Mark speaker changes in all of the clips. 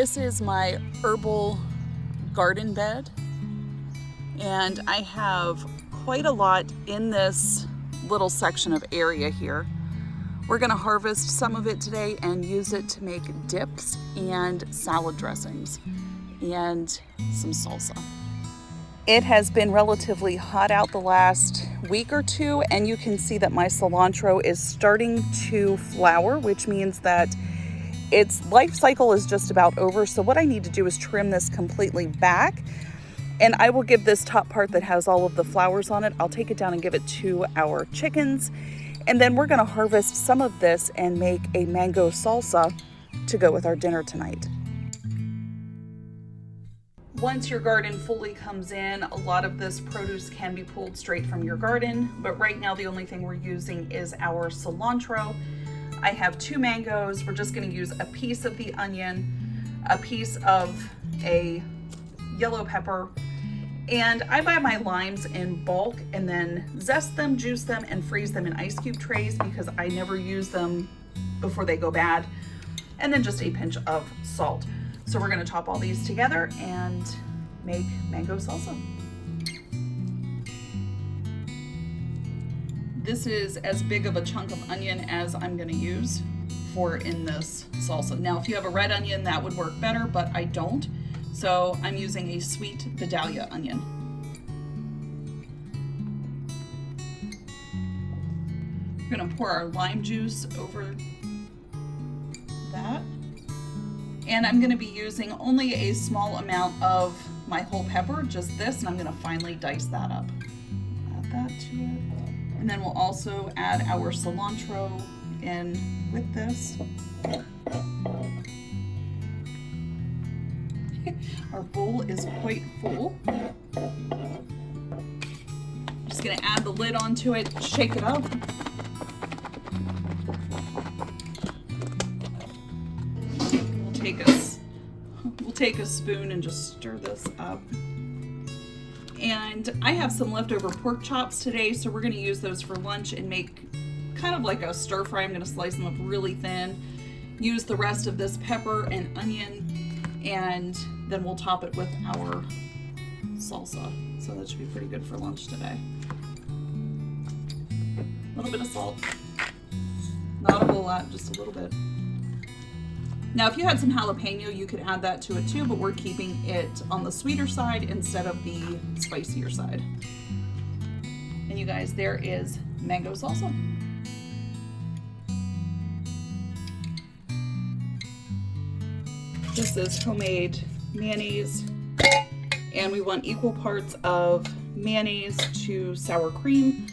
Speaker 1: This is my herbal garden bed, and I have quite a lot in this little section of area here. We're gonna harvest some of it today and use it to make dips and salad dressings and some salsa. It has been relatively hot out the last week or two, and you can see that my cilantro is starting to flower, which means that its life cycle is just about over. So what I need to do is trim this completely back, and I will give this top part that has all of the flowers on it, I'll take it down and give it to our chickens. And then we're gonna harvest some of this and make a mango salsa to go with our dinner tonight. Once your garden fully comes in, a lot of this produce can be pulled straight from your garden, but right now the only thing we're using is our cilantro. I have 2 mangoes. We're just going to use a piece of the onion, a piece of a yellow pepper, and I buy my limes in bulk and then zest them, juice them, and freeze them in ice cube trays because I never use them before they go bad. And then just a pinch of salt. So we're going to chop all these together and make mango salsa. This is as big of a chunk of onion as I'm going to use in this salsa. Now, if you have a red onion, that would work better, but I don't. So I'm using a sweet Vidalia onion. We're going to pour our lime juice over that. And I'm going to be using only a small amount of my whole pepper, just this, and I'm going to finely dice that up. Add that to it. And then we'll also add our cilantro in with this. Our bowl is quite full. I'm just gonna add the lid onto it, shake it up. We'll take a spoon and just stir this up. And I have some leftover pork chops today, so we're gonna use those for lunch and make kind of like a stir fry. I'm gonna slice them up really thin, use the rest of this pepper and onion, and then we'll top it with our salsa. So that should be pretty good for lunch today. A little bit of salt, not a whole lot, just a little bit. Now, if you had some jalapeno, you could add that to it too, but we're keeping it on the sweeter side instead of the spicier side. And you guys, there is mango salsa. This is homemade mayonnaise, and we want equal parts of mayonnaise to sour cream.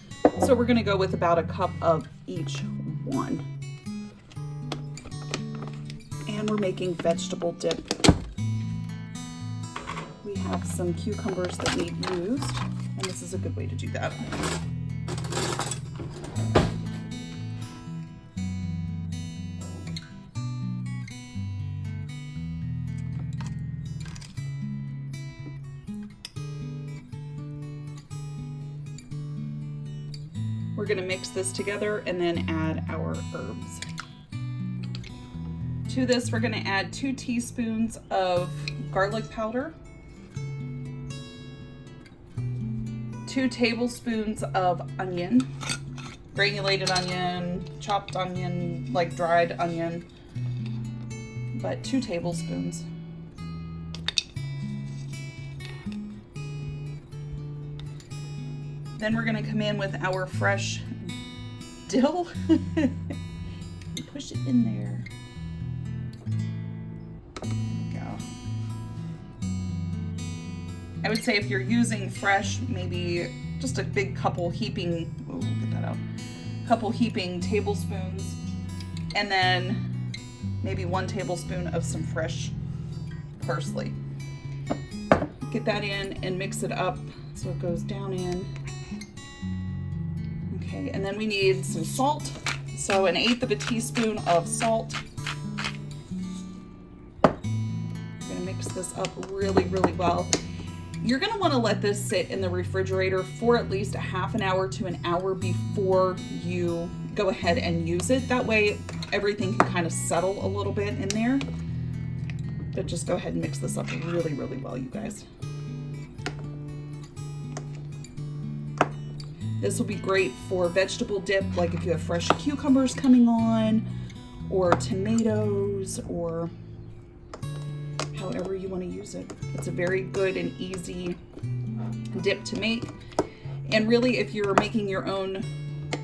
Speaker 1: So we're gonna go with about a cup of each one. And we're making vegetable dip. We have some cucumbers that need used, and this is a good way to do that. We're going to mix this together and then add our herbs. To this, we're going to add 2 teaspoons of garlic powder, 2 tablespoons of onion, granulated onion, chopped onion, like dried onion, but 2 tablespoons. Then we're going to come in with our fresh dill and push it in there. I would say if you're using fresh, maybe just a big couple heaping, oh, get that out, couple heaping tablespoons, and then maybe 1 tablespoon of some fresh parsley. Get that in and mix it up so it goes down in. Okay, and then we need some salt. So 1/8 teaspoon of salt. We're gonna mix this up really, really well. You're gonna wanna let this sit in the refrigerator for at least a half an hour to an hour before you go ahead and use it. That way everything can kind of settle a little bit in there. But just go ahead and mix this up really, really well, you guys. This will be great for vegetable dip, like if you have fresh cucumbers coming on, or tomatoes, or however you want to use it. It's a very good and easy dip to make. And really, if you're making your own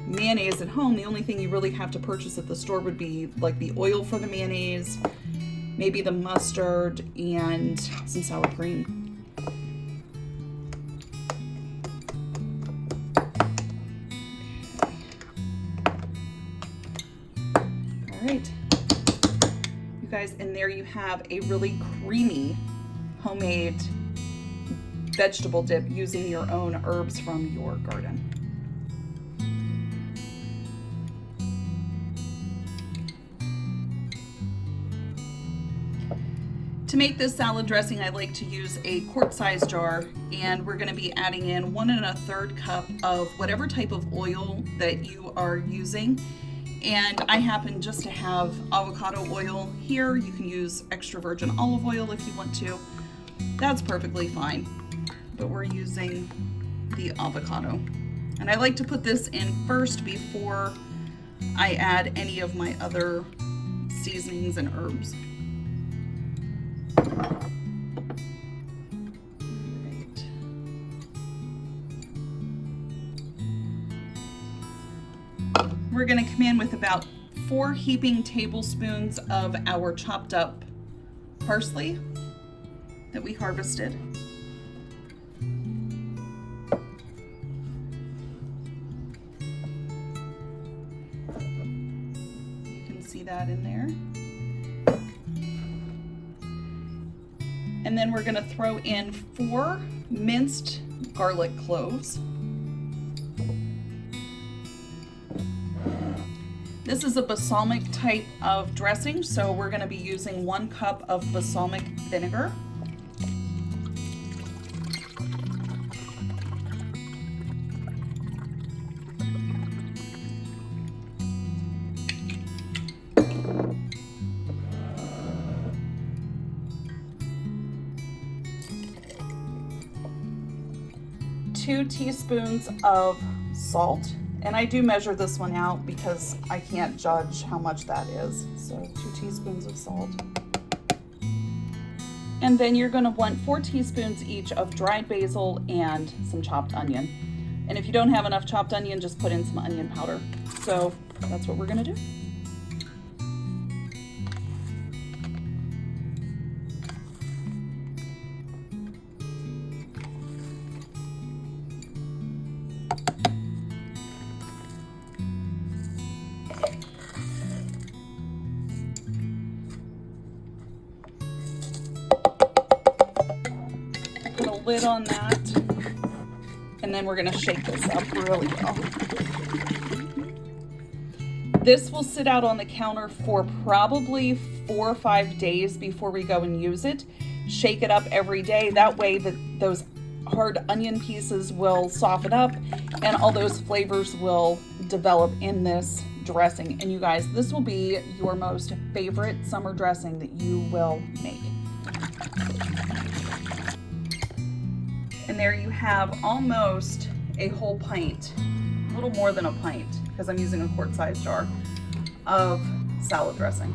Speaker 1: mayonnaise at home, the only thing you really have to purchase at the store would be like the oil for the mayonnaise, maybe the mustard, and some sour cream. All right, you guys, and there you have a really creamy homemade vegetable dip using your own herbs from your garden. To make this salad dressing, I like to use a quart-sized jar, and we're going to be adding in 1 1/3 cup of whatever type of oil that you are using. And I happen just to have avocado oil here. You can use extra virgin olive oil if you want to. That's perfectly fine. But we're using the avocado. And I like to put this in first before I add any of my other seasonings and herbs. Right. We're going to come in with about 4 heaping tablespoons of our chopped up parsley that we harvested. You can see that in there. And then we're going to throw in 4 minced garlic cloves. This is a balsamic type of dressing, so we're going to be using 1 cup of balsamic vinegar. Two teaspoons of salt, and I do measure this one out because I can't judge how much that is. So 2 teaspoons of salt. And then you're going to want 4 teaspoons each of dried basil and some chopped onion. And if you don't have enough chopped onion, just put in some onion powder. So that's what we're going to do. Put a lid on that, and then we're going to shake this up really well. This will sit out on the counter for probably 4 or 5 days before we go and use it. Shake it up every day. That way that those hard onion pieces will soften up and all those flavors will develop in this dressing. And you guys, this will be your most favorite summer dressing that you will make. And there you have almost a whole pint, a little more than a pint, because I'm using a quart-sized jar of salad dressing.